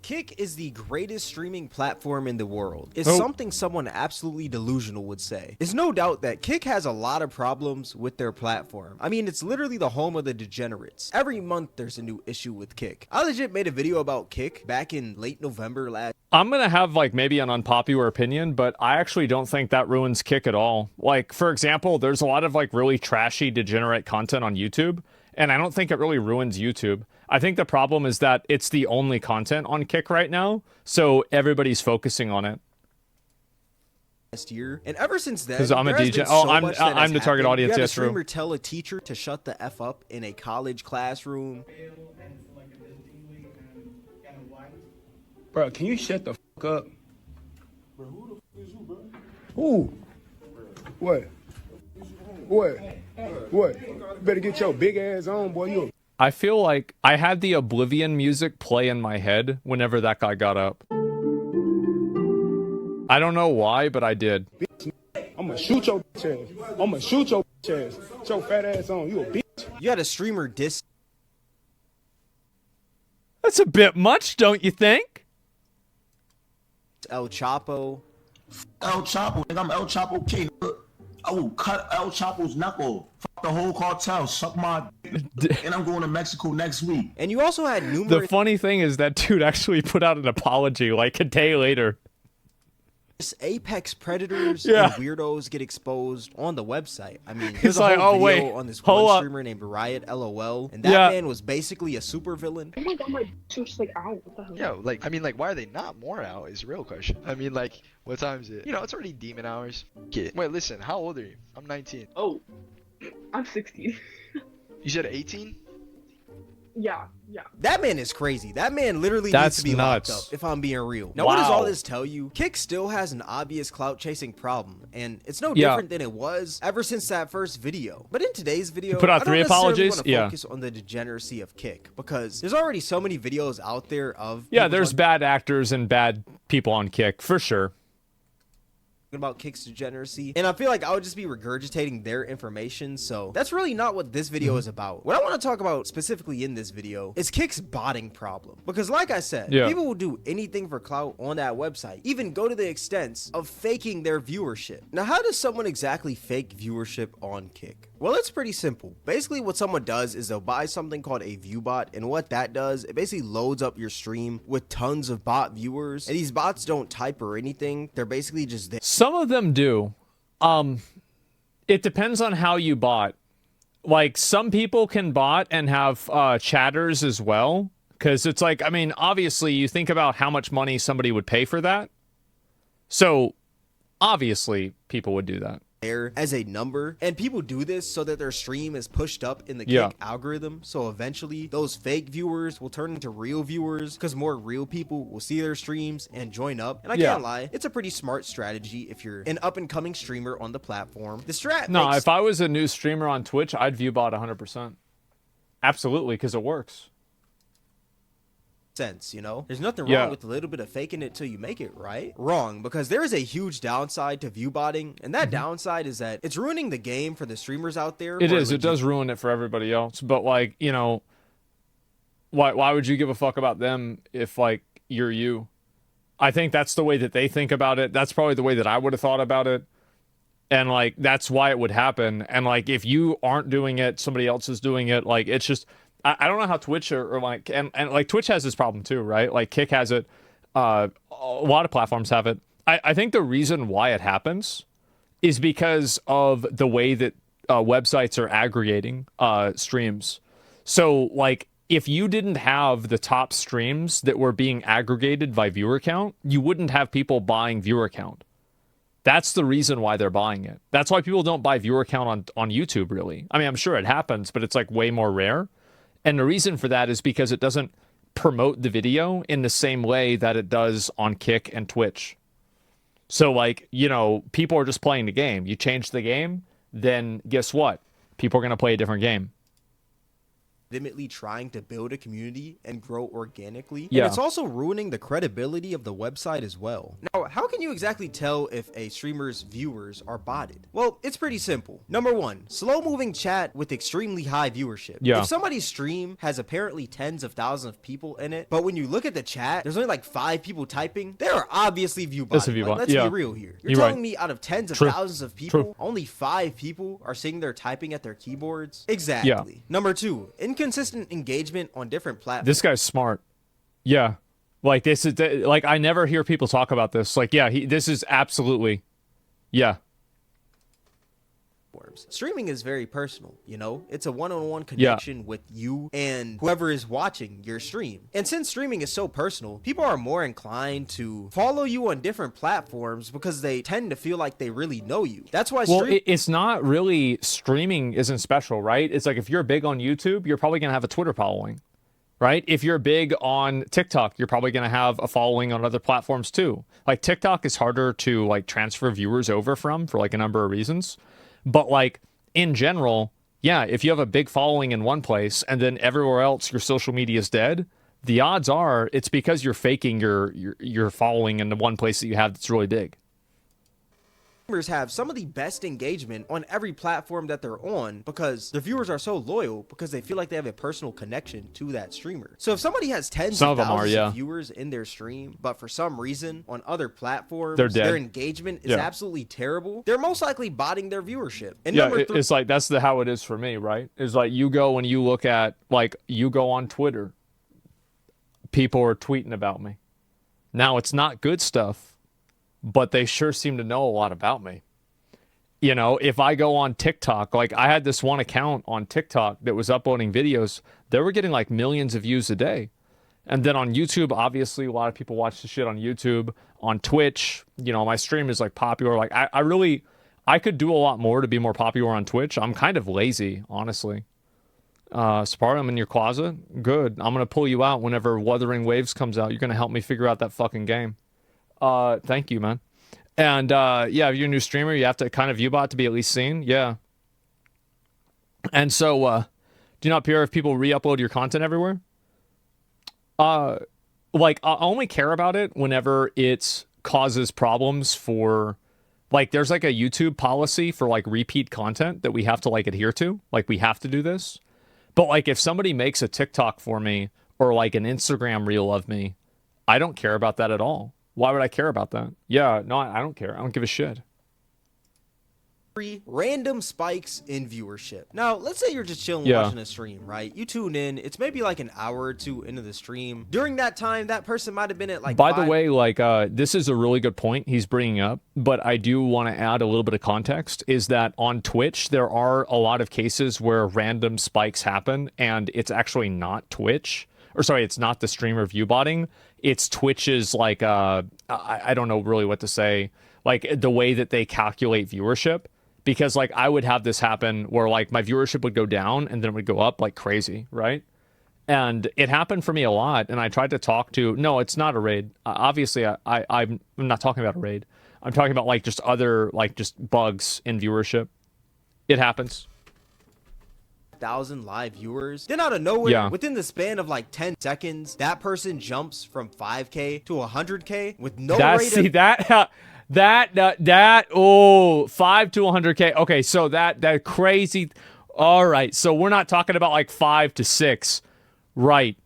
Kick is the greatest streaming platform in the world. It's something someone absolutely delusional would say. There's no doubt that Kick has a lot of problems with their platform. I mean, it's literally the home of the degenerates. Every month there's a new issue with Kick. I legit made a video about Kick back in late November last. I'm gonna have like maybe an unpopular opinion, but I actually don't think that ruins Kick at all. Like, for example, there's a lot of like really trashy degenerate content on YouTube, and I don't think it really ruins YouTube. I think the problem is that it's the only content on Kick right now, so everybody's focusing on it. Last year, and ever since then, because I'm a DJ. Oh, I'm the target audience. You had a yes, streamer tell a teacher to shut the F up in a college classroom. Bro, can you shut the fuck up? Bro, who the fuck is you, bro? Who? What? What? What? You better get your big ass on, boy. You. I feel like I had the Oblivion music play in my head whenever that guy got up. I don't know why, but I did. I'm gonna shoot your bitch ass. I'm gonna shoot your bitch ass. Get your fat ass on. You a bitch. You had a streamer diss. That's a bit much, don't you think? El Chapo. El Chapo, nigga, I'm El Chapo King. I will cut El Chapo's knuckle. Fuck the whole cartel. Suck my dick. And I'm going to Mexico next week. And you also had numerous. The funny thing is that dude actually put out an apology like a day later. Apex predators and weirdos get exposed on the website. I mean, there's like, a whole oh, video wait, on this hold one up. streamer named Riot LOL, and that man was basically a super villain. Oh my god, my just like ow, what the hell? Yo, like, I mean, like, why are they not more out is a real question. I mean, like, what time is it? You know, it's already demon hours. Wait, listen, how old are you? I'm 19. Oh, I'm 16. You said 18? Yeah. That man is crazy. That man literally needs to be locked up, if I'm being real. Now, what does all this tell you? Kick still has an obvious clout-chasing problem, and it's no different than it was ever since that first video. But in today's video, you put out I 3 apologies. want to focus on the degeneracy of Kick, because there's already so many videos out there of there's bad actors and bad people on Kick, for sure. About Kick's degeneracy, and I feel like I would just be regurgitating their information, so that's really not what this video is about. What I want to talk about specifically in this video is Kick's botting problem, because like I said, people will do anything for clout on that website, even go to the extent of faking their viewership. Now, how does someone exactly fake viewership on Kick? Well, it's pretty simple. Basically, what someone does is they'll buy something called a Viewbot, and what that does, it basically loads up your stream with tons of bot viewers, and these bots don't type or anything. They're basically just there. Some of them do. It depends on how you bot. Like, some people can bot and have chatters as well, because it's like, I mean, obviously, you think about how much money somebody would pay for that. So, obviously, people would do that. As a number, and people do this so that their stream is pushed up in the Kick algorithm, so eventually those fake viewers will turn into real viewers because more real people will see their streams and join up. And I can't lie, it's a pretty smart strategy if you're an up-and-coming streamer on the platform. The strat if I was a new streamer on Twitch, I'd Viewbot 100%. Absolutely, because it works. Sense, you know, there's nothing wrong with a little bit of faking it till you make it, right? Wrong, because there is a huge downside to viewbotting, and that downside is that it's ruining the game for the streamers out there. It does ruin it for everybody else, but like, you know, why would you give a fuck about them if like you're you? I think that's the way that they think about it. That's probably the way that I would have thought about it, and like that's why it would happen. And like if you aren't doing it, somebody else is doing it. Like it's just, I don't know how Twitch or like, and like Twitch has this problem too, right? Like Kick has it. A lot of platforms have it. I think the reason why it happens is because of the way that websites are aggregating streams. So like if you didn't have the top streams that were being aggregated by viewer count, you wouldn't have people buying viewer count. That's the reason why they're buying it. That's why people don't buy viewer count on YouTube, really. I mean, I'm sure it happens, but it's like way more rare. And the reason for that is because it doesn't promote the video in the same way that it does on Kick and Twitch. So, like, you know, people are just playing the game. You change the game, then guess what? People are going to play a different game. legitimately trying to build a community and grow organically. Yeah. And it's also ruining the credibility of the website as well. Now, how can you exactly tell if a streamer's viewers are botted? Well, it's pretty simple. Number one, slow moving chat with extremely high viewership. Yeah. If somebody's stream has apparently tens of thousands of people in it, but when you look at the chat, there's only like 5 people typing, there are obviously view That's bots. a view Like, bot, let's yeah. be real here. You're You're telling right. me out of tens of True. thousands of people, True. only 5 people are sitting there typing at their keyboards? Exactly. Number two, inconsistent engagement on different platforms. This guy's smart. Yeah. Like this is like I never hear people talk about this. Like yeah, this is absolutely. Yeah. Streaming is very personal, you know? It's a one-on-one connection with you and whoever is watching your stream. And since streaming is so personal, people are more inclined to follow you on different platforms because they tend to feel like they really know you. That's why It's not really streaming isn't special, right? It's like if you're big on YouTube, you're probably going to have a Twitter following, right? If you're big on TikTok, you're probably going to have a following on other platforms too. Like TikTok is harder to like transfer viewers over from for like a number of reasons. But like in general, yeah, if you have a big following in one place and then everywhere else your social media is dead, the odds are it's because you're faking your following in the one place that you have that's really big. streamers have some of the best engagement on every platform that they're on because their viewers are so loyal because they feel like they have a personal connection to that streamer. So if somebody has tens of thousands of viewers in their stream, but for some reason on other platforms, their engagement is absolutely terrible, they're most likely botting their viewership. And it's like that's how it is for me, right? It's like you go and you look at, like, you go on Twitter, people are tweeting about me. Now, it's not good stuff, but they sure seem to know a lot about me. You know, if I go on TikTok, like I had this one account on TikTok that was uploading videos, they were getting like millions of views a day. And then on YouTube, obviously, a lot of people watch the shit on YouTube. On Twitch, you know, my stream is like popular. Like I could do a lot more to be more popular on Twitch. I'm kind of lazy, honestly. Sparta, I'm in your closet. Good. I'm going to pull you out whenever Wuthering Waves comes out. You're going to help me figure out that fucking game. Thank you, man. And yeah, if you're a new streamer, you have to kind of viewbot to be at least seen. Yeah. And so, do you not care if people re-upload your content everywhere? Like, I only care about it whenever it causes problems for, like, there's like a YouTube policy for like repeat content that we have to like adhere to. Like, we have to do this. But like, if somebody makes a TikTok for me or like an Instagram reel of me, I don't care about that at all. Why would I care about that? Yeah, no, I don't care. I don't give a shit. Random spikes in viewership. Now, let's say you're just chilling watching a stream, right? You tune in. It's maybe like an hour or two into the stream. During that time, that person might have been at like By the way, like, this is a really good point he's bringing up, but I do want to add a little bit of context, is that on Twitch, there are a lot of cases where random spikes happen, and it's actually not Twitch. Or sorry, it's not the streamer viewbotting. It's Twitch's, like, I don't know really what to say, like, the way that they calculate viewership. Because, like, I would have this happen where, like, my viewership would go down and then it would go up like crazy, right? And it happened for me a lot, and I tried to talk to... No, it's not a raid. Obviously, I'm not talking about a raid. I'm talking about, like, just other, like, just bugs in viewership. It happens. 1,000 live viewers. Then out of nowhere, within the span of like 10 seconds, that person jumps from 5K to 100K with no rate of... That 5 to 100K. Okay, so that crazy. All right, so we're not talking about like 5 to 6, right?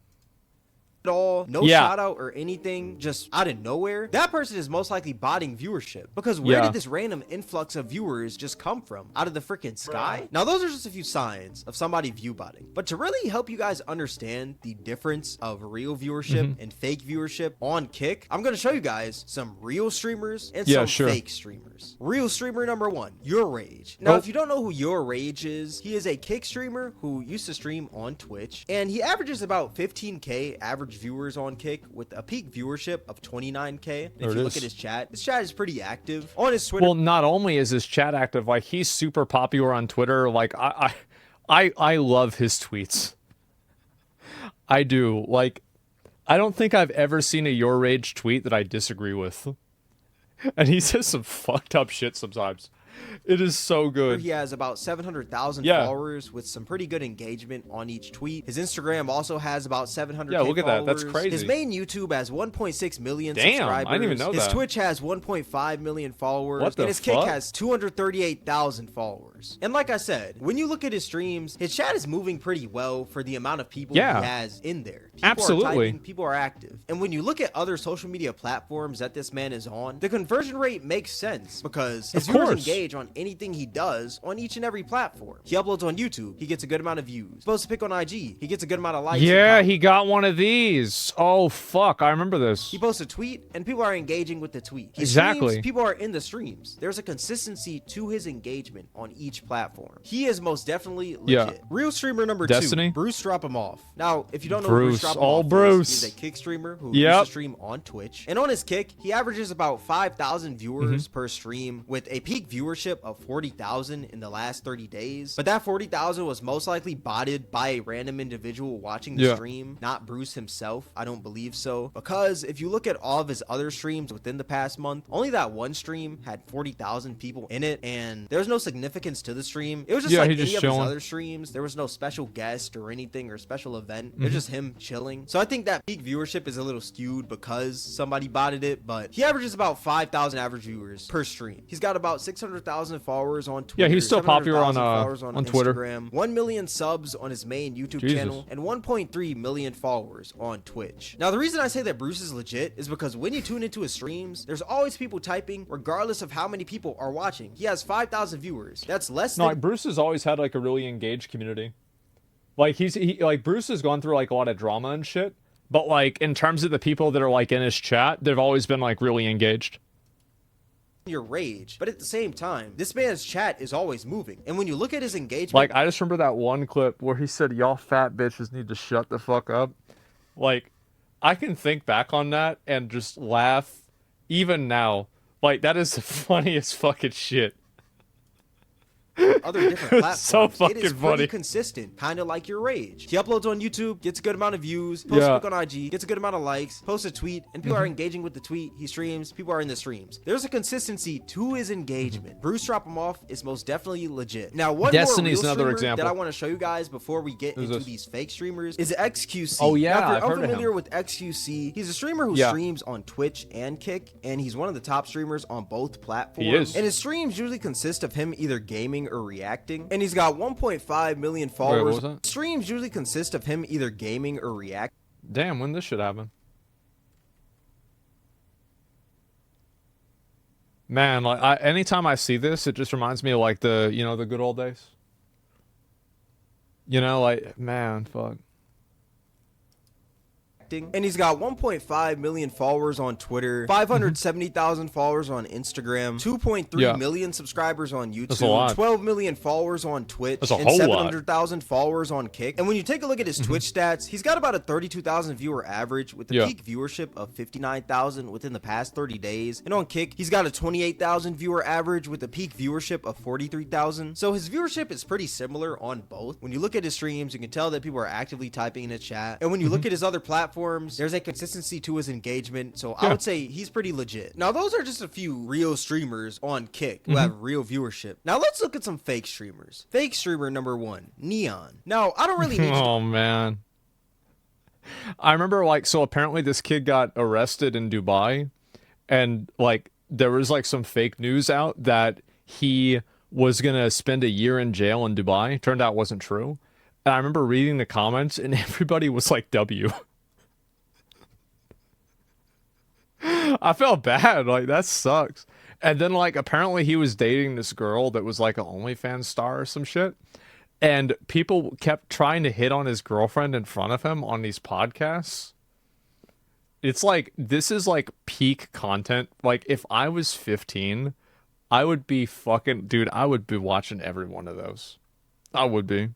At all, no shout out or anything, just out of nowhere, that person is most likely botting viewership, because where did this random influx of viewers just come from? Out of the freaking sky? Now, those are just a few signs of somebody view botting, but to really help you guys understand the difference of real viewership and fake viewership on Kick, I'm going to show you guys some real streamers and some fake streamers. Real streamer number 1, Your Rage. Now, if you don't know who Your Rage is, he is a Kick streamer who used to stream on Twitch, and he averages about 15K average viewers on Kick with a peak viewership of 29K. If you look at his chat is pretty active on his Twitter. Well, not only is his chat active, like, he's super popular on Twitter. Like, I love his tweets. I do. Like, I don't think I've ever seen a Your Rage tweet that I disagree with. And he says some fucked up shit sometimes. It is so good. He has about 700,000 Yeah. followers with some pretty good engagement on each tweet. His Instagram also has about 700K Yeah, look at that. That's followers. crazy. His main YouTube has 1.6 million Damn, subscribers. I didn't even know his that. Twitch has 1.5 million followers. What the and his Kick fuck? has 238,000 followers. And like I said, when you look at his streams, his chat is moving pretty well for the amount of people Yeah. he has in there. People Absolutely. are typing, people are active. And when you look at other social media platforms that this man is on, the conversion rate makes sense because his Of viewers course. engage on anything he does on each and every platform. He uploads on YouTube, he gets a good amount of views. Posts a pic on IG, he gets a good amount of likes. and Yeah, comments. he got one of these. Oh fuck, I remember this. He posts a tweet and people are engaging with the tweet. He Exactly. streams, people are in the streams. There's a consistency to his engagement on each platform. He is most definitely Yeah. legit. Real streamer number CatDany? 2, Bruce Drop Him Off. Now, if you don't know Bruce, who Bruce Drop Him all Off Bruce. is, he's a Kick streamer who Yep. used to stream on Twitch. And on his Kick, he averages about 5,000 viewers Mm-hmm. per stream with a peak viewership of 40,000 in the last 30 days. But that 40,000 was most likely botted by a random individual watching the Yeah. stream, not Bruce himself. I don't believe so. Because if you look at all of his other streams within the past month, only that one stream had 40,000 people in it, and there's no significance to the stream. It was just Yeah, like he any just of chilling. his other streams. There was no special guest or anything or special event. Mm-hmm. It was just him chilling. So I think that peak viewership is a little skewed because somebody botted it, but he averages about 5,000 average viewers per stream. He's got about 600,000 followers on Twitter. Yeah, he's still popular on, 700,000 followers on Twitter. Instagram, 1 million subs on his main YouTube Jesus. channel, and 1.3 million followers on Twitch. Now, the reason I say that Bruce is legit is because when you tune into his streams, there's always people typing, regardless of how many people are watching. He has 5,000 viewers. That's less No, than like Bruce has always had like a really engaged community. Like like Bruce has gone through like a lot of drama and shit, but like in terms of the people that are like in his chat, they've always been like really engaged. your rage. But at the same time, this man's chat is always moving. And when you look at his engagement, Like I just remember that one clip where he said, "Y'all fat bitches need to shut the fuck up." Like I can think back on that and just laugh even now. Like that is the funniest fucking shit. other different platforms, So it is fucking pretty funny. consistent, kind of like your rage. He uploads on YouTube, gets a good amount of views, posts Yeah. a pic on IG, gets a good amount of likes, posts a tweet, and people are engaging with the tweet. He streams, people are in the streams. There's a consistency to his engagement. Bruce Drop Him Off is most definitely legit. Now, one Destiny's more real another streamer example. that I want to show you guys before we get Who's into this? these fake streamers is XQC. Oh, yeah, now, if I've you're heard of unfamiliar him. with XQC, he's a streamer who Yeah. streams on Twitch and Kick, and he's one of the top streamers on both platforms. He is. And his streams usually consist of him either gaming or reacting, and he's got 1.5 million followers. what was that? Streams usually consist of him either gaming or reacting. Damn, when this shit happen? Man, like anytime I see this, it just reminds me of like the the good old days. Like man, fuck. And he's got 1.5 million followers on Twitter, 570,000 followers on Instagram, 2.3 Yeah. million subscribers on That's a YouTube, lot. 12 million followers on Twitch, That's a and whole lot. 700,000 followers on Kick. And when you take a look at his Twitch stats, he's got about a 32,000 viewer average with a Yeah. peak viewership of 59,000 within the past 30 days. And on Kick, he's got a 28,000 viewer average with a peak viewership of 43,000. So his viewership is pretty similar on both. When you look at his streams, you can tell that people are actively typing in the chat. And when you look at his other platforms, there's a consistency to his engagement. So I Yeah. would say he's pretty legit. Now, those are just a few real streamers on Kick who have real viewership. Now, let's look at some fake streamers. Fake streamer number 1, Neon. Now, I don't really need to Oh man. I remember so apparently this kid got arrested in Dubai and like there was like some fake news out that he was going to spend a year in jail in Dubai. Turned out it wasn't true. And I remember reading the comments and everybody was like W. I felt bad. Like that sucks. And then like apparently he was dating this girl that was like an OnlyFans star or some shit. And people kept trying to hit on his girlfriend in front of him on these podcasts. It's like this is like peak content. Like if I was 15, I would be fucking dude, I would be watching every one of those. I would be.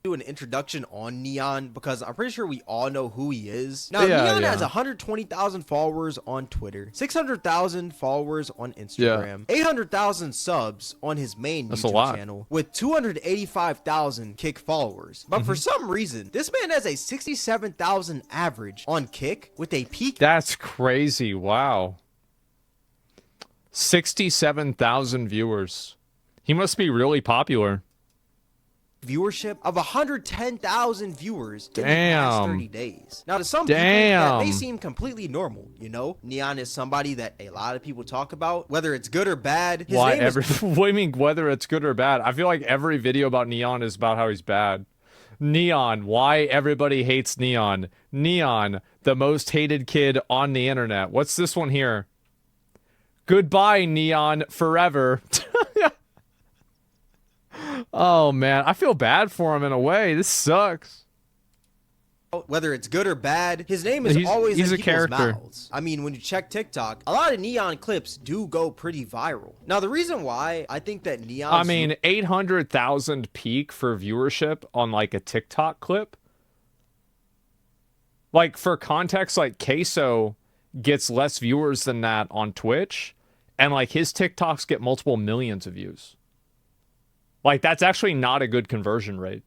do an introduction on Neon because I'm pretty sure we all know who he is. Now, Yeah, Neon yeah. has 120,000 followers on Twitter, 600,000 followers on Instagram, 800,000 subs on his main That's a YouTube lot. channel, with 285,000 Kick followers. But for some reason, this man has a 67,000 average on Kick with a peak That's crazy. Wow. 67,000 viewers. He must be really popular. Viewership of 110,000 viewers in the Damn. past 30 days. Now, to some people, that may Damn. seem completely normal, you know? Neon is somebody that a lot of people talk about, whether it's good or bad. His Why name is what do you mean whether it's good or bad? I feel like every video about Neon is about how he's bad. Neon, why everybody hates Neon. Neon, the most hated kid on the internet. What's this one here? Goodbye, Neon, forever. Oh, man. I feel bad for him in a way. This sucks. whether it's good or bad, his name is always he's in a people's character. mouths. I mean, when you check TikTok, a lot of Neon clips do go pretty viral. Now, the reason why I think that Neon... I mean, 800,000 peak for viewership on, like, a TikTok clip. Like, for context, like, Queso gets less viewers than that on Twitch, and, like, his TikToks get multiple millions of views. Like, that's actually not a good conversion rate.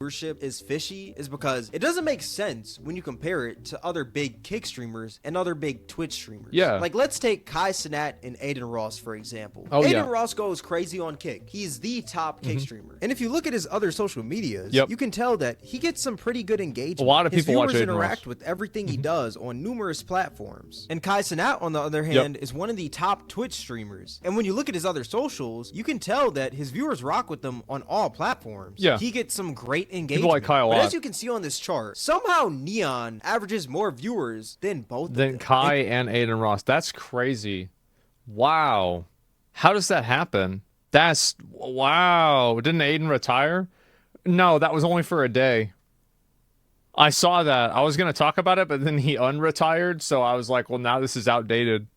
Viewership is fishy is because it doesn't make sense when you compare it to other big Kick streamers and other big Twitch streamers. Yeah. Like, let's take Kai Cenat and Aiden Ross, for example. Oh, Aiden yeah. Ross goes crazy on Kick. He's the top Kick streamer. And if you look at his other social medias, Yep. you can tell that he gets some pretty good engagement. A lot of His people watch viewers Aiden interact Ross. with everything he does on numerous platforms. And Kai Cenat, on the other hand, is one of the top Twitch streamers. And when you look at his other socials, you can tell that his viewers rock with them on all platforms. Yeah. He gets some great engagement. like Kai a But lot. as you can see on this chart, somehow Neon averages more viewers than both Than of them. Kai and Aiden Ross. That's crazy. Wow. How does that happen? That's... Wow. Didn't Aiden retire? No, that was only for a day. I saw that. I was going to talk about it, but then he unretired, so I was like, well, now this is outdated.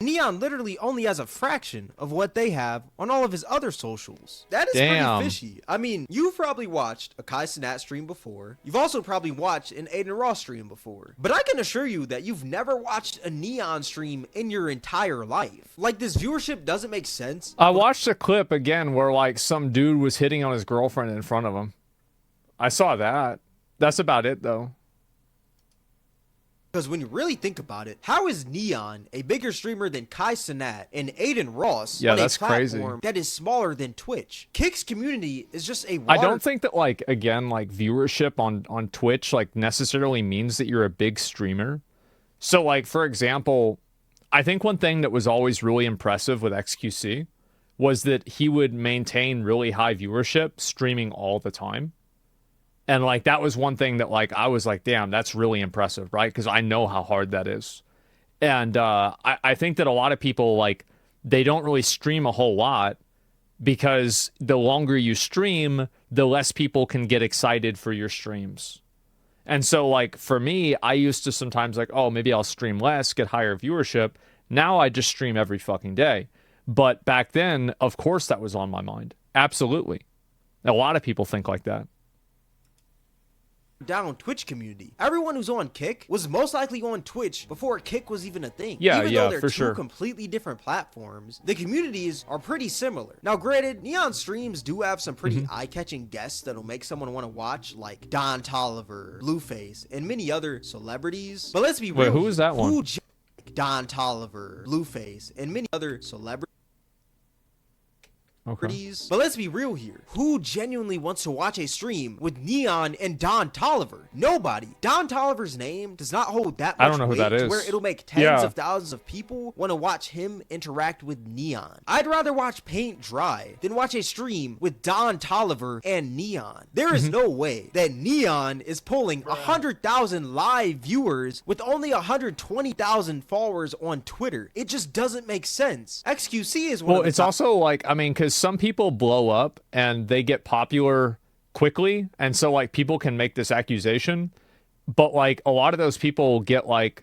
Neon literally only has a fraction of what they have on all of his other socials. That is Damn. pretty fishy. I mean, you've probably watched a Kai Cenat stream before. You've also probably watched an Aiden Ross stream before. But I can assure you that you've never watched a Neon stream in your entire life. Like, this viewership doesn't make sense. I watched a clip again where, like, some dude was hitting on his girlfriend in front of him. I saw that. That's about it, though. Because when you really think about it, how is Neon a bigger streamer than Kai Cenat and Aiden Ross Yeah, on that's a platform crazy. that is smaller than Twitch? Kick's community is just a I don't think that, like, again, like, viewership on Twitch, like, necessarily means that you're a big streamer. So, like, for example, I think one thing that was always really impressive with XQC was that he would maintain really high viewership streaming all the time. And, like, that was one thing that, like, I was like, damn, that's really impressive, right? Because I know how hard that is. And I think that a lot of people, like, they don't really stream a whole lot because the longer you stream, the less people can get excited for your streams. And so, like, for me, I used to sometimes, like, oh, maybe I'll stream less, get higher viewership. Now I just stream every fucking day. But back then, of course, that was on my mind. Absolutely. A lot of people think like that. down Twitch community. Everyone who's on Kick was most likely on Twitch before Kick was even a thing. Yeah, even yeah, though they're for two sure. completely different platforms, the communities are pretty similar. Now, granted, Neon streams do have some pretty Mm-hmm. eye-catching guests that'll make someone want to watch, like Don Tolliver, Blueface, and many other celebrities. But let's be Wait, real. who is that one? Who Don Tolliver, Blueface, and many other celebrities. Okay. But let's be real here. Who genuinely wants to watch a stream with Neon and Don Tolliver? Nobody. Don Tolliver's name does not hold that much I don't know who weight that to is. where it'll make tens Yeah. of thousands of people want to watch him interact with Neon. I'd rather watch paint dry than watch a stream with Don Tolliver and Neon. There Mm-hmm. is no way that Neon is pulling 100,000 live viewers with only 120,000 followers on Twitter. It just doesn't make sense. XQC is one Well, of the it's top also like, I mean, because some people blow up and they get popular quickly. And so, like, people can make this accusation. But, like, a lot of those people get, like,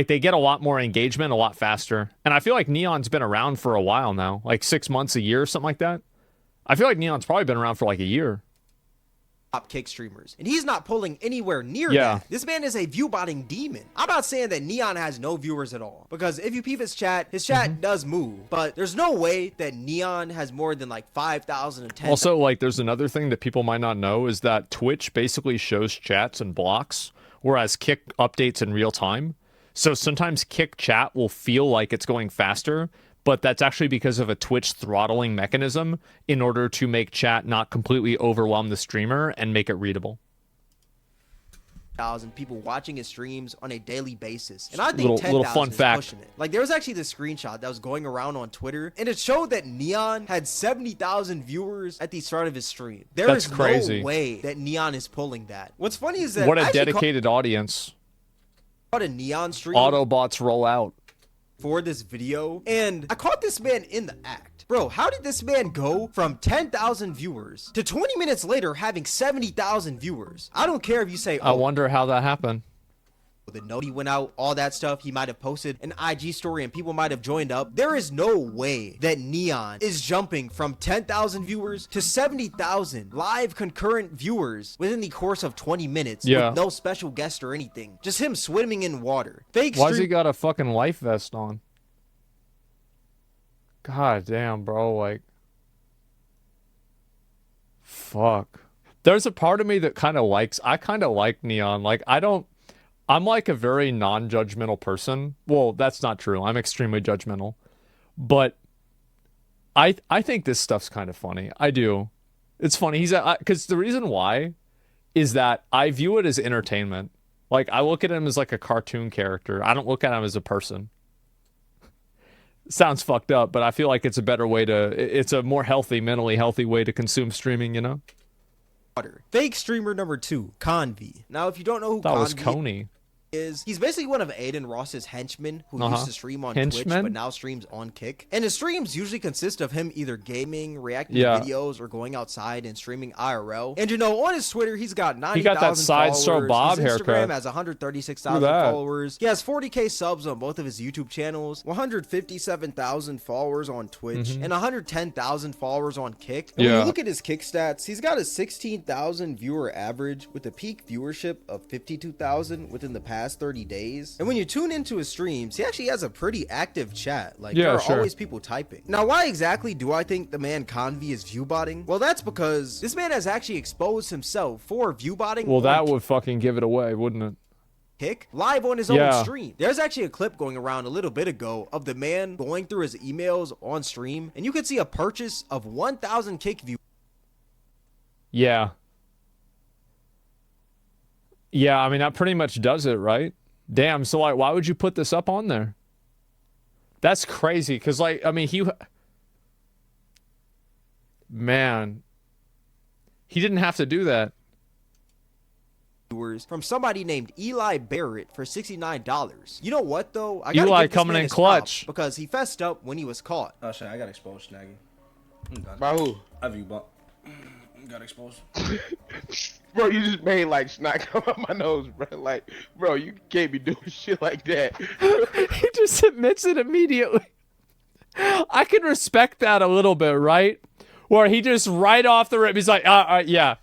they get a lot more engagement a lot faster. And I feel like Neon's been around for a while now, like 6 months, a year, or something like that. I feel like Neon's probably been around for, like, a year. top Kick streamers, and he's not pulling anywhere near Yeah. that. This man is a viewbotting demon. I'm not saying that Neon has no viewers at all, because if you peep his chat does move, but there's no way that Neon has more than like 5,000 and 10,000. Also, like, there's another thing that people might not know is that Twitch basically shows chats and blocks, whereas Kick updates in real time. So sometimes Kick chat will feel like it's going faster, but that's actually because of a Twitch throttling mechanism in order to make chat not completely overwhelm the streamer and make it readable. Thousand people watching his streams on a daily basis, and I think Little 10,000 fun is fact. pushing it. Like, there was actually this screenshot that was going around on Twitter, and it showed that Neon had 70,000 viewers at the start of his stream. There That's is crazy. no way that Neon is pulling that. What's funny is that What I a actually dedicated audience. caught a Neon stream Autobots roll out. for this video, and I caught this man in the act. Bro, how did this man go from 10,000 viewers to 20 minutes later having 70,000 viewers? I don't care if you say, I oh, wonder how that happened. the note he went out, all that stuff. He might have posted an IG story and people might have joined up. There is no way that Neon is jumping from 10,000 viewers to 70,000 live concurrent viewers within the course of 20 minutes Yeah. with no special guest or anything. Just him swimming in water. Fake Why's he stream got a fucking life vest on? God damn, bro. Like, fuck. There's a part of me that kind of likes, I kind of like Neon. Like, I'm like a very non-judgmental person. Well, that's not true. I'm extremely judgmental. But I think this stuff's kind of funny. I do. It's funny. Because the reason why is that I view it as entertainment. Like, I look at him as like a cartoon character. I don't look at him as a person. Sounds fucked up, but I feel like it's a better way to, it's a more healthy, mentally healthy way to consume streaming, you know? water. Fake streamer number 2, Convi. Now, if you don't know who That was Convi Coney. is, he's basically one of Aiden Ross's henchmen who used to stream on Twitch Henchmen? but now streams on Kick. And his streams usually consist of him either gaming, reacting Yeah. to videos, or going outside and streaming IRL. And you know, on his Twitter, he's got 90,000 He got that side followers. stroke Bob his Instagram haircut. has 136,000 Look at that. followers. He has 40k subs on both of his YouTube channels, 157,000 followers on Twitch, and 110,000 followers on Kick. And when Yeah. you look at his Kick stats, he's got a 16,000 viewer average with a peak viewership of 52,000 within the past 30 days. And when you tune into his streams, he actually has a pretty active chat. Like, Yeah, there are sure. always people typing. Now, why exactly do I think the man Convi is viewbotting? Well, that's because this man has actually exposed himself for viewbotting. Well, on that would fucking give it away, wouldn't it? Kick live on his own Yeah. stream. There's actually a clip going around a little bit ago of the man going through his emails on stream, and you could see a purchase of 1,000 Kick views. Yeah. Yeah, I mean, that pretty much does it, right? Damn, so, like, why would you put this up on there? That's crazy, because, like, I mean, man, he didn't have to do that. Viewers from somebody named Eli Barrett for $69. You know what though? I Eli give this coming man in his clutch. props because he fessed up when he was caught. Oh shit, I got exposed, Snaggy. I'm done. By who? I Viewbot. Got exposed. Bro, you just made like snot come out my nose, bro. Like, bro, you can't be doing shit like that. He just admits it immediately. I can respect that a little bit, right? Where he just right off the rip, he's like, yeah,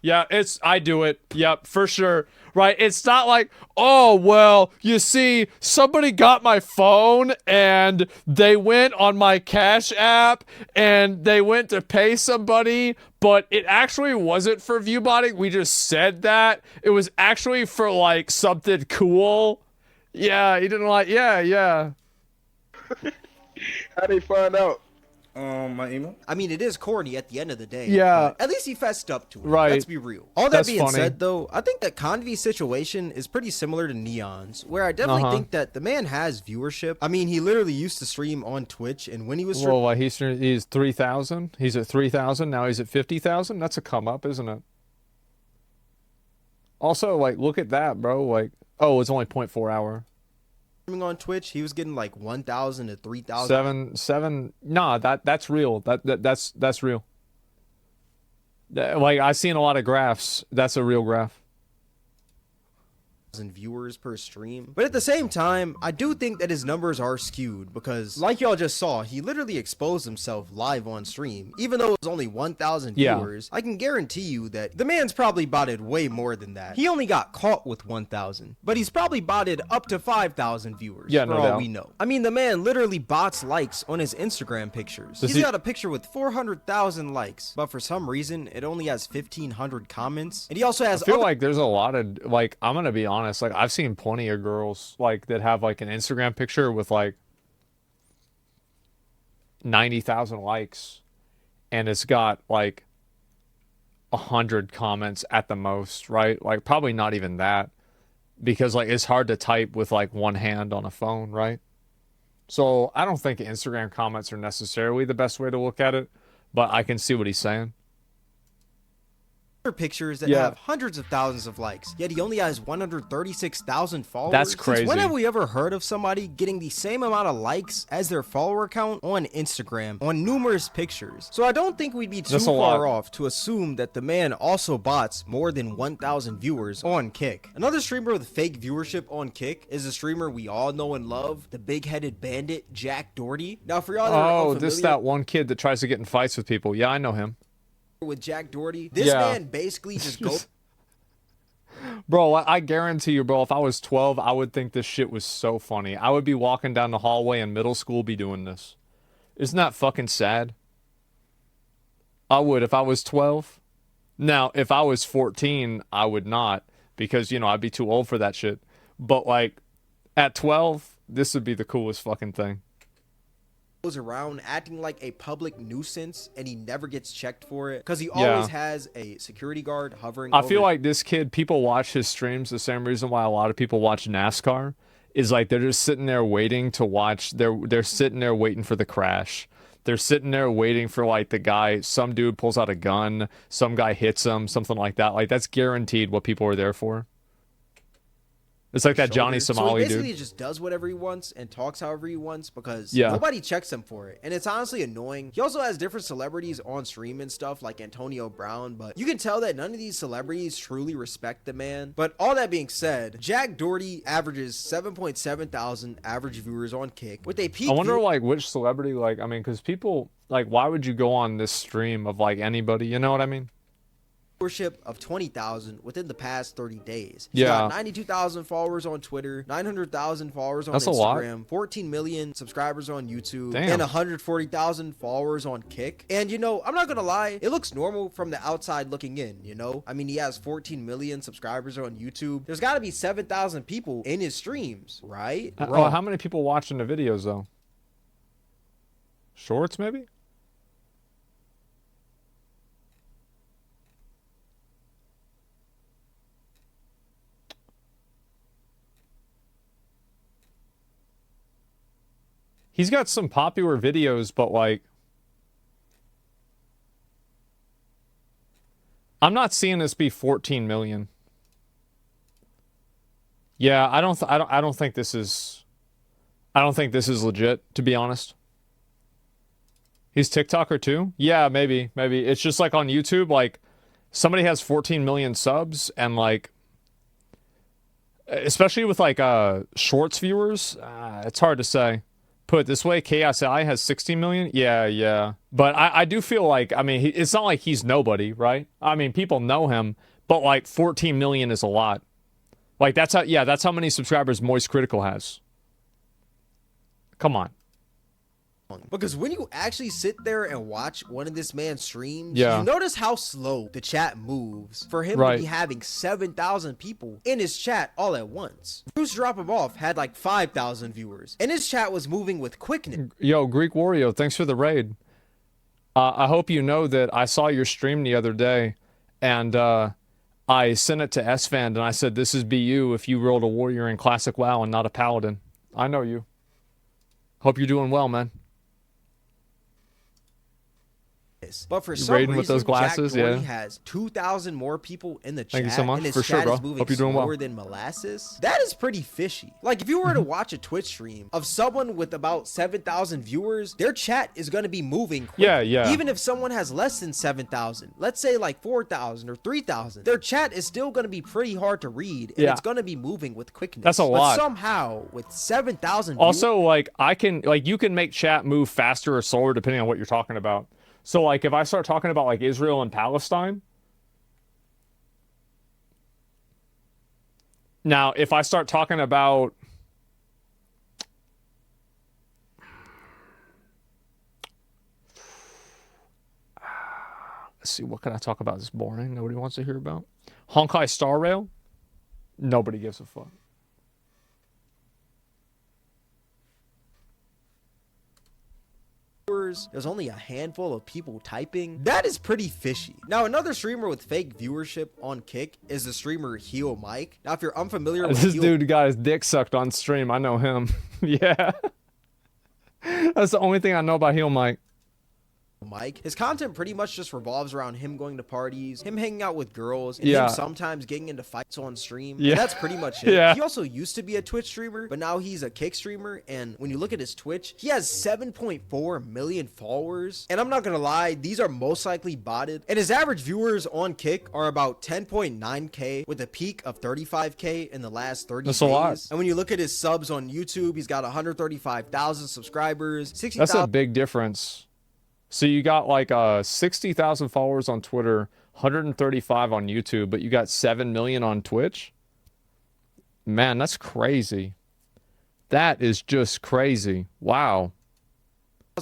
I do it. Yep, for sure. Right? It's not like, oh, well, you see, somebody got my phone and they went on my Cash App and they went to pay somebody, but it actually wasn't for viewbotting. We just said that. It was actually for, like, something cool. Yeah, he didn't like, yeah. How they find out? My email. I mean, it is corny at the end of the day. Yeah. but at least he fessed up to it. Right. Let's be real. All that That's being funny. said, though, I think that Convi's situation is pretty similar to Neon's, where I definitely think that the man has viewership. I mean, he literally used to stream on Twitch, and when he was Well, he's 3,000. He's at 3,000. Now he's at 50,000. That's a come up, isn't it? Also, like, look at that, bro. Like, oh, it's only 0.4 hour. streaming on Twitch, he was getting like 1,000 to 3,000. Seven. Nah, that's real. That's real. Like, I've seen a lot of graphs. That's a real graph. Viewers per stream. But at the same time, I do think that his numbers are skewed because, like y'all just saw, he literally exposed himself live on stream. Even though it was only 1,000 Yeah. viewers, I can guarantee you that the man's probably botted way more than that. He only got caught with 1,000, but he's probably botted up to 5,000 viewers Yeah, for no all doubt. we know. I mean, the man literally bots likes on his Instagram pictures. Does He's he- got a picture with 400,000 likes, but for some reason, it only has 1,500 comments. And he also has I feel other like there's a lot of, like, I'm gonna be honest. honest, like I've seen plenty of girls like that have like an Instagram picture with like 90,000 likes, and it's got like 100 comments at the most, right? Like probably not even that, because like it's hard to type with like one hand on a phone, right? So I don't think Instagram comments are necessarily the best way to look at it, but I can see what he's saying. Pictures that Yeah. have hundreds of thousands of likes, yet he only has 136,000 followers. That's crazy. Since when have we ever heard of somebody getting the same amount of likes as their follower count on Instagram on numerous pictures? So I don't think we'd be too That's a far lot. off to assume that the man also bots more than 1,000 viewers on Kick. Another streamer with fake viewership on Kick is a streamer we all know and love, the big-headed bandit Jack Doherty. Now for y'all that are Oh, this that one kid that tries to get in fights with people. Yeah, I know him. with Jack Doherty, this Yeah. man basically just goes Bro, I guarantee you, bro, if I was 12, I would think this shit was so funny. I would be walking down the hallway in middle school be doing this. Isn't that fucking sad? I would if I was 12. Now, if I was 14, I would not, because, you know, I'd be too old for that shit. But, like, at 12, this would be the coolest fucking thing. around acting like a public nuisance, and he never gets checked for it because he Yeah. always has a security guard hovering I over feel like this kid, people watch his streams the same reason why a lot of people watch NASCAR, is like they're just sitting there waiting to watch. They're sitting there waiting for the crash. They're sitting there waiting for like the guy, some dude pulls out a gun, some guy hits him, something like that. Like that's guaranteed what people are there for. It's like that Johnny shoulder. Somali so he basically dude. just does whatever he wants and talks however he wants because Yeah. nobody checks him for it, and it's honestly annoying. He also has different celebrities on stream and stuff like Antonio Brown, but you can tell that none of these celebrities truly respect the man. But all that being said, Jack Doherty averages 7.7 thousand average viewers on Kick with a peak I wonder view- like which celebrity, like, I mean, because people, like, why would you go on this stream of like anybody? You know what I mean? viewership of 20,000 within the past 30 days. He's Yeah. got 92,000 followers on Twitter, 900,000 followers on That's a lot. Instagram, 14 million subscribers on YouTube, Damn. and 140,000 followers on Kick. And you know, I'm not gonna lie, it looks normal from the outside looking in, you know? I mean, he has 14 million subscribers on YouTube. There's gotta be 7,000 people in his streams, right? Well, how many people watching the videos though? Shorts maybe? He's got some popular videos, but like I'm not seeing this be 14 million. Yeah, I don't think this is legit, to be honest. He's TikToker too? Yeah, maybe. It's just like on YouTube, like somebody has 14 million subs and like especially with like shorts viewers, it's hard to say. Put it this way, KSI has 60 million. Yeah. But I do feel like, I mean, it's not like he's nobody, right? I mean, people know him, but like 14 million is a lot. Like that's how many subscribers Moist Critical has. Come on. Because when you actually sit there and watch one of this man's streams, Yeah. you notice how slow the chat moves for him Right. to be having 7,000 people in his chat all at once. Bruce Drop Him Off had like 5,000 viewers, and his chat was moving with quickness. Yo, Greek Wario, thanks for the raid. I hope you know that I saw your stream the other day, and I sent it to SFan, and I said, this is BU if you rolled a warrior in Classic WoW and not a paladin. I know you. Hope you're doing well, man. But for You some raiding reason, with those glasses? Jack Doherty Yeah. has 2,000 more people in the chat. Thank you so much. And his For sure, chat bro. is moving Hope you're doing well. slower than molasses. That is pretty fishy. Like, if you were to watch a Twitch stream of someone with about 7,000 viewers, their chat is going to be moving quickly. Yeah. Even if someone has less than 7,000, let's say like 4,000 or 3,000, their chat is still going to be pretty hard to read, and Yeah. it's going to be moving with quickness. That's a lot. But somehow, with 7,000 Also, like, you can make chat move faster or slower depending on what you're talking about. So, like, if I start talking about, like, Israel and Palestine, now, if I start talking about, let's see, what can I talk about that's boring, nobody wants to hear about? Honkai Star Rail? Nobody gives a fuck. There's only a handful of people typing. That is pretty fishy. Now, another streamer with fake viewership on Kick is the streamer Heel Mike. Now, if you're unfamiliar with This Heel dude got his dick sucked on stream. I know him. Yeah. That's the only thing I know about Heel Mike. Mike, his content pretty much just revolves around him going to parties, him hanging out with girls, and Yeah. him sometimes getting into fights on stream. Yeah. And that's pretty much it. Yeah. He also used to be a Twitch streamer, but now he's a Kick streamer. And when you look at his Twitch, he has 7.4 million followers. And I'm not gonna lie, these are most likely botted. And his average viewers on Kick are about 10.9k with a peak of 35k in the last 30 That's days. a lot. And when you look at his subs on YouTube, he's got 135,000 subscribers, 60,000. That's a big difference. So you got like 60,000 followers on Twitter, 135 on YouTube, but you got 7 million on Twitch? Man, that's crazy. That is just crazy. Wow.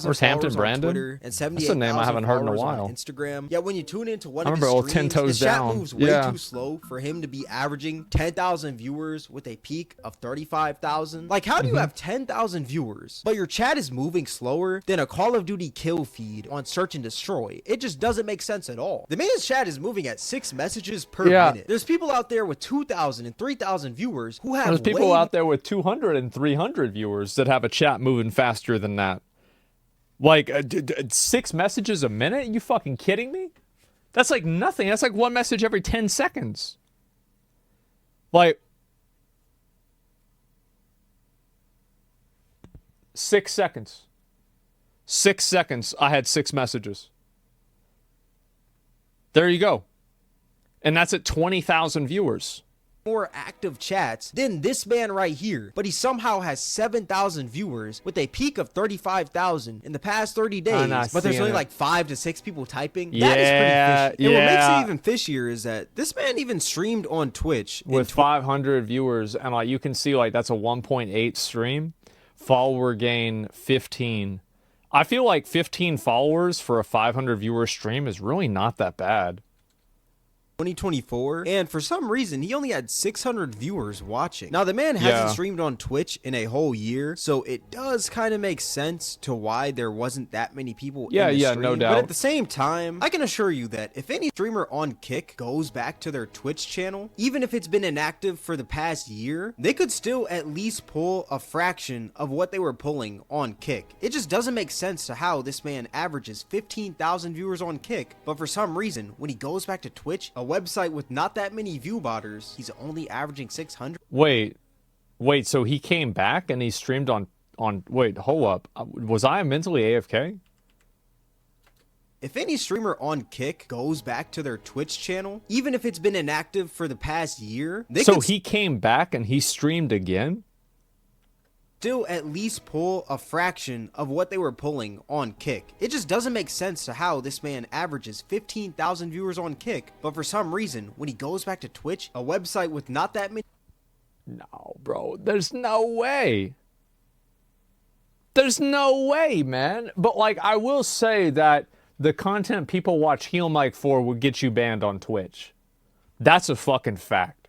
Where's Hampton followers on Brandon? Twitter and That's a name I haven't heard in a 78,000 while. followers on Instagram. Yeah, when you tune into one I of his remember old 10 streams, Toes his chat Down. moves way Yeah. too slow for him to be averaging 10,000 viewers with a peak of 35,000. Like, how do you have 10,000 viewers, but your chat is moving slower than a Call of Duty kill feed on Search and Destroy? It just doesn't make sense at all. The man's chat is moving at 6 messages per minute. There's people out there with 2,000 and 3,000 viewers who have There's people way out there with 200 and 300 viewers that have a chat moving faster than that. Like 6 messages a minute? You fucking kidding me? That's like nothing. That's like one message every 10 seconds. Like 6 seconds. 6 seconds. I had 6 messages. There you go. And that's at 20,000 viewers. more active chats than this man right here, but he somehow has 7,000 viewers with a peak of 35,000 in the past 30 days, not but there's seeing only it. like 5 to 6 people typing. That Yeah, is pretty fishy. And what makes yeah. it even fishier is that this man even streamed on Twitch in With 500 viewers, and like you can see, like that's a 1.8 stream. Follower gain 15. I feel like 15 followers for a 500 viewer stream is really not that bad. 2024, and for some reason he only had 600 viewers watching. Now the man hasn't Yeah. streamed on Twitch in a whole year, so it does kind of make sense to why there wasn't that many people Yeah, in the yeah, stream. no But doubt. at the same time, I can assure you that if any streamer on Kick goes back to their Twitch channel, even if it's been inactive for the past year, they could still at least pull a fraction of what they were pulling on Kick. It just doesn't make sense to how this man averages 15,000 viewers on Kick, but for some reason when he goes back to Twitch, a website with not that many Viewbotters, he's only averaging 600. Wait, so he came back and he streamed on wait, hold up. Was I mentally AFK? If any streamer on Kick goes back to their Twitch channel, even if it's been inactive for the past year, they So could he came back and he streamed again? still at least pull a fraction of what they were pulling on Kick. It just doesn't make sense to how this man averages 15,000 viewers on Kick, but for some reason, when he goes back to Twitch, a website with not that many... No, bro. There's no way. There's no way, man. But, like, I will say that the content people watch Heel Mike for would get you banned on Twitch. That's a fucking fact.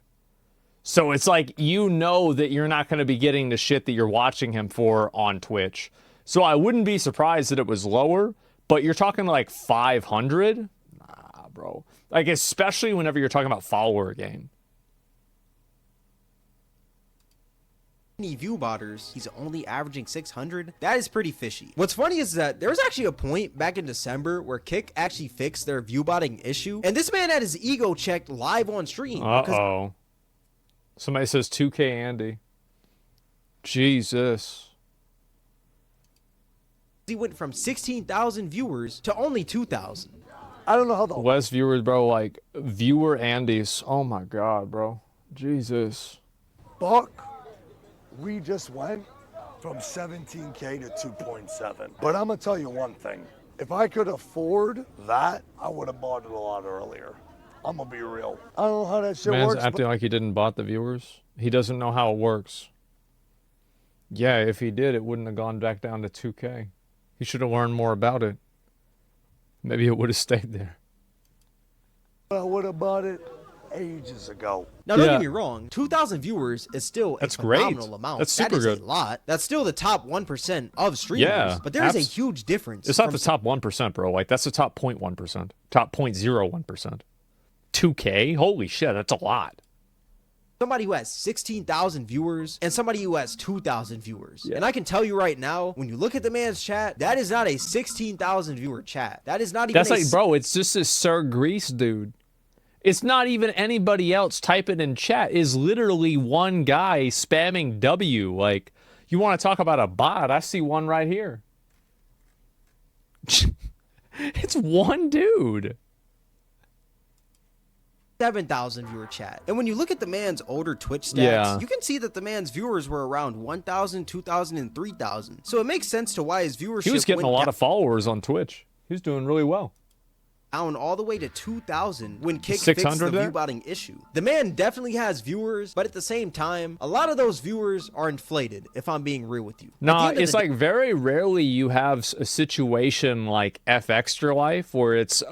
So it's like, you know that you're not going to be getting the shit that you're watching him for on Twitch. So I wouldn't be surprised that it was lower, but you're talking like 500? Nah, bro. Like, especially whenever you're talking about follower gain. Viewbotters, he's only averaging 600. That is pretty fishy. What's funny is that there was actually a point back in December where Kick actually fixed their viewbotting issue, and this man had his ego checked live on stream. because Uh-oh. Somebody says 2K Andy. Jesus. he went from 16,000 viewers to only 2,000. I don't know how the Less viewers, bro. Like, viewer Andy's. Oh my God, bro. Jesus. fuck we just went from 17K to 2.7. But I'm gonna tell you one thing. If I could afford that, I would have bought it a lot earlier. I'm gonna be real. I don't know how that shit Man's works. acting like he didn't bot the viewers. He doesn't know how it works. Yeah, if he did, it wouldn't have gone back down to 2K. He should have learned more about it. Maybe it would have stayed there. I would have bought it ages ago. Now, don't Yeah. get me wrong, 2,000 viewers is still That's a great. phenomenal amount. That's super That is good. a lot. That's still the top 1% of streamers. Yeah, But there is a huge difference. It's not from the top 1%, bro. Like, that's the top 0.1%. Top 0.01%. 2K? Holy shit, that's a lot. somebody who has 16,000 viewers and somebody who has 2,000 viewers. And I can tell you right now, when you look at the man's chat, that is not a 16,000 viewer chat. That is not even That's like, bro, it's just this Sir Grease dude. It's not even anybody else typing in chat. It's literally one guy spamming W. Like, you want to talk about a bot? I see one right here. It's one dude. 7,000 viewer chat. And when you look at the man's older Twitch stats, Yeah. you can see that the man's viewers were around 1,000, 2,000, and 3,000. So it makes sense to why his viewership He was getting a went lot of followers on Twitch. He was doing really well. down all the way to 2,000 when Kick fixed the 600 there? viewbotting issue. The man definitely has viewers, but at the same time, a lot of those viewers are inflated, if I'm being real with you. At the Nah, end of it's the like very rarely you have a situation like F Extra Life where it's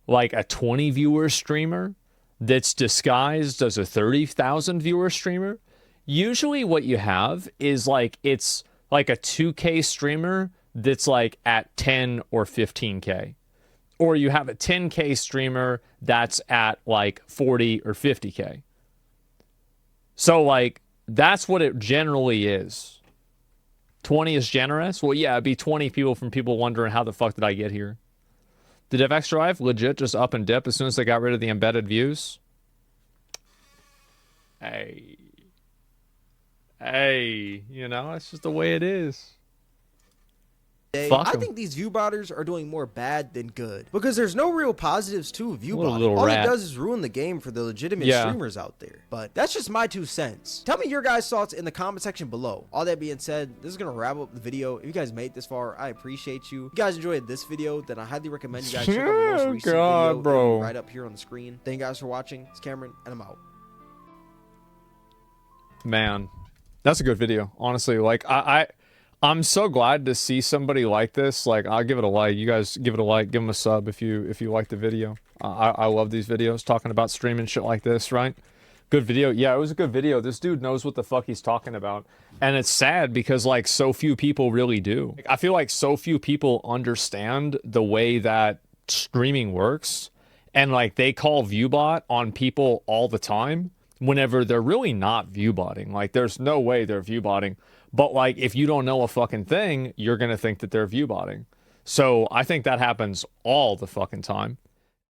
like a 20 viewer streamer that's disguised as a 30,000 viewer streamer. Usually what you have is like it's like a 2K streamer that's like at 10 or 15K. Or you have a 10K streamer that's at like 40 or 50K. So like that's what it generally is. 20 is generous? Well, yeah, it'd be 20 people from people wondering how the fuck did I get here? Did F Extra Life legit just up and dip as soon as they got rid of the embedded views? Hey, you know, it's just the way it is. day, Fuck I 'em. think these viewbotters are doing more bad than good because there's no real positives to viewbotting. little All rat. it does is ruin the game for the legitimate Yeah. streamers out there. But that's just my 2 cents. Tell me your guys' thoughts in the comment section below. All that being said, this is gonna wrap up the video. If you guys made it this far, I appreciate you. If you guys enjoyed this video, then I highly recommend you guys check out the most Oh, recent God, video bro. right up here on the screen. Thank you guys for watching. It's Cameron, and I'm out. Man, that's a good video. Honestly, like I'm so glad to see somebody like this. Like, I'll give it a like. You guys give it a like, give them a sub if you like the video. I love these videos talking about streaming shit like this, right? Good video. Yeah, it was a good video. This dude knows what the fuck he's talking about. And it's sad because like so few people really do. I feel like so few people understand the way that streaming works. And like they call viewbot on people all the time whenever they're really not viewbotting. Like there's no way they're viewbotting. But like if you don't know a fucking thing, you're going to think that they're viewbotting. So I think that happens all the fucking time.